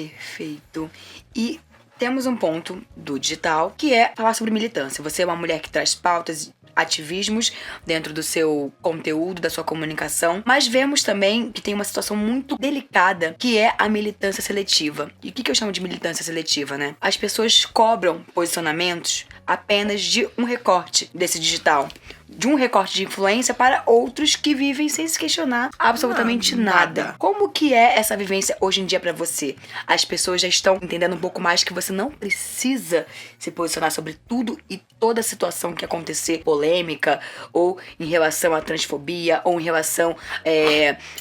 Perfeito. E temos um ponto do digital, que é falar sobre militância. Você é uma mulher que traz pautas, ativismos dentro do seu conteúdo, da sua comunicação, mas vemos também que tem uma situação muito delicada, que é a militância seletiva. E o que eu chamo de militância seletiva, né? As pessoas cobram posicionamentos apenas de um recorte desse digital, de um recorte de influência para outros que vivem sem se questionar absolutamente nada. Como que é essa vivência hoje em dia pra você? As pessoas já estão entendendo um pouco mais que você não precisa se posicionar sobre tudo e toda situação que acontecer, polêmica, ou em relação à transfobia, ou em relação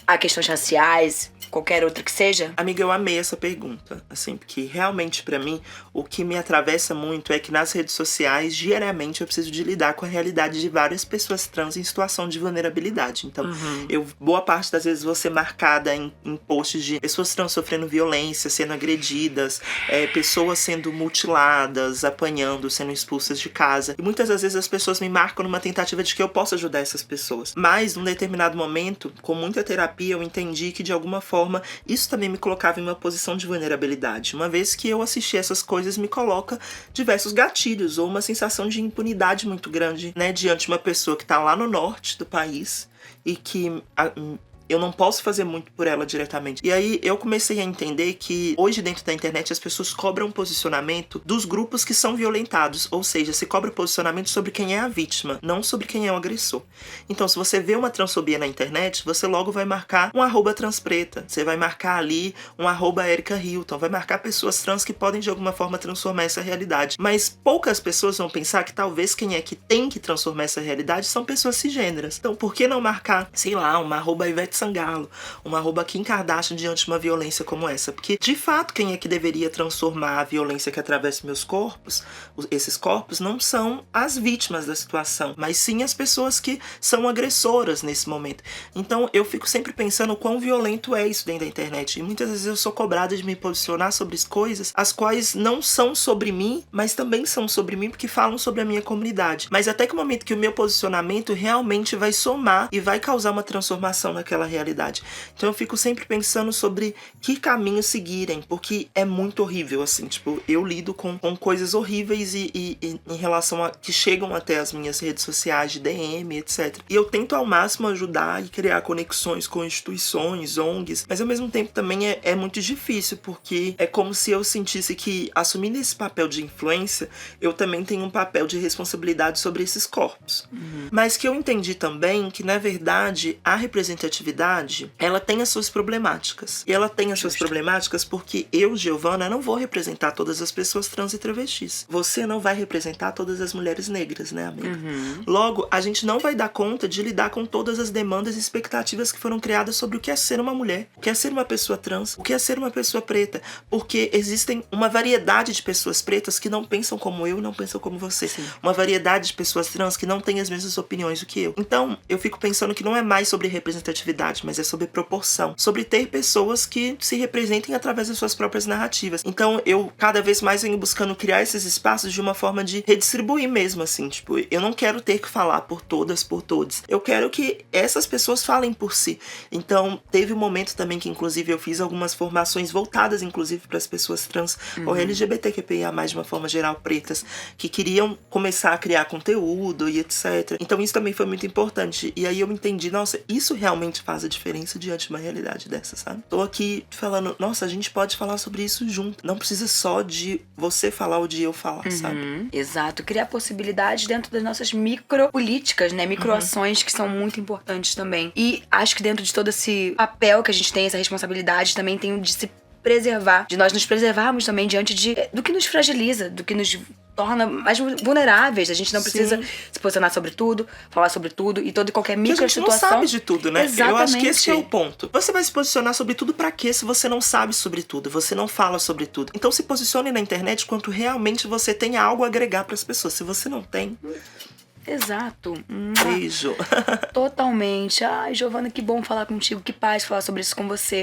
a questões raciais, qualquer outra que seja? Amiga, eu amei essa pergunta, assim, porque realmente pra mim o que me atravessa muito é que nas redes sociais, diariamente eu preciso de lidar com a realidade de várias pessoas trans em situação de vulnerabilidade. Então, boa parte das vezes vou ser marcada em posts de pessoas trans sofrendo violência, sendo agredidas, pessoas sendo mutiladas, apanhando, sendo expulsas de casa. E muitas das vezes as pessoas me marcam numa tentativa de que eu possa ajudar essas pessoas. Mas, num determinado momento, com muita terapia, eu entendi que de alguma forma isso também me colocava em uma posição de vulnerabilidade. Uma vez que eu assisti essas coisas, me coloca diversos gatilhos ou uma sensação de impunidade muito grande, né, diante de uma pessoa que tá lá no norte do país e que eu não posso fazer muito por ela diretamente. E aí eu comecei a entender que hoje dentro da internet as pessoas cobram posicionamento dos grupos que são violentados. Ou seja, se cobra posicionamento sobre quem é a vítima, não sobre quem é o agressor. Então se você vê uma transfobia na internet, você logo vai marcar um @transpreta. Você vai marcar ali um @Erika Hilton. Vai marcar pessoas trans que podem de alguma forma transformar essa realidade. Mas poucas pessoas vão pensar que talvez quem é que tem que transformar essa realidade são pessoas cisgêneras. Então por que não marcar, sei lá, uma @Ivete Sangalo, uma @Kim Kardashian diante de uma violência como essa? Porque, de fato, quem é que deveria transformar a violência que atravessa meus corpos, esses corpos, não são as vítimas da situação, mas sim as pessoas que são agressoras nesse momento. Então, eu fico sempre pensando o quão violento é isso dentro da internet. E muitas vezes eu sou cobrada de me posicionar sobre as coisas, as quais não são sobre mim, mas também são sobre mim porque falam sobre a minha comunidade. Mas até que o momento que o meu posicionamento realmente vai somar e vai causar uma transformação naquela realidade. Então eu fico sempre pensando sobre que caminho seguirem, porque é muito horrível, assim, tipo, eu lido com coisas horríveis e em relação a que chegam até as minhas redes sociais de DM, etc. E eu tento ao máximo ajudar e criar conexões com instituições, ONGs, mas ao mesmo tempo também é muito difícil, porque é como se eu sentisse que, assumindo esse papel de influência, eu também tenho um papel de responsabilidade sobre esses corpos. Mas que eu entendi também que, na verdade, a representatividade ela tem as suas problemáticas. E ela tem as suas problemáticas porque eu, Giovana, não vou representar todas as pessoas trans e travestis. Você não vai representar todas as mulheres negras, né, amiga? Logo, a gente não vai dar conta de lidar com todas as demandas e expectativas que foram criadas sobre o que é ser uma mulher, o que é ser uma pessoa trans, o que é ser uma pessoa preta. Porque existem uma variedade de pessoas pretas que não pensam como eu e não pensam como você. Sim. Uma variedade de pessoas trans que não têm as mesmas opiniões do que eu. Então, eu fico pensando que não é mais sobre representatividade, mas é sobre proporção, sobre ter pessoas que se representem através das suas próprias narrativas. Então eu cada vez mais venho buscando criar esses espaços de uma forma de redistribuir mesmo, assim, tipo, eu não quero ter que falar por todas, por todos. Eu quero que essas pessoas falem por si. Então teve um momento também que inclusive eu fiz algumas formações voltadas inclusive para as pessoas trans ou LGBTQIA+, de uma forma geral, pretas, que queriam começar a criar conteúdo e etc. Então isso também foi muito importante. E aí eu entendi, nossa, isso realmente faz a diferença diante de uma realidade dessa, sabe? Tô aqui falando, nossa, a gente pode falar sobre isso junto. Não precisa só de você falar ou de eu falar, sabe? Exato. Criar possibilidades dentro das nossas micropolíticas, né? Microações que são muito importantes também. E acho que dentro de todo esse papel que a gente tem, essa responsabilidade, também tem o de se preservar, de nós nos preservarmos também diante do que nos fragiliza, do que nos torna mais vulneráveis. A gente não precisa se posicionar sobre tudo, falar sobre tudo e toda e qualquer micro situação. A gente não sabe de tudo, né? Exatamente. Eu acho que esse é o ponto. Você vai se posicionar sobre tudo pra quê se você não sabe sobre tudo, você não fala sobre tudo? Então se posicione na internet quando realmente você tem algo a agregar pras pessoas. Se você não tem... Exato. Beijo. Totalmente. Ai, Giovana, que bom falar contigo, que paz falar sobre isso com você.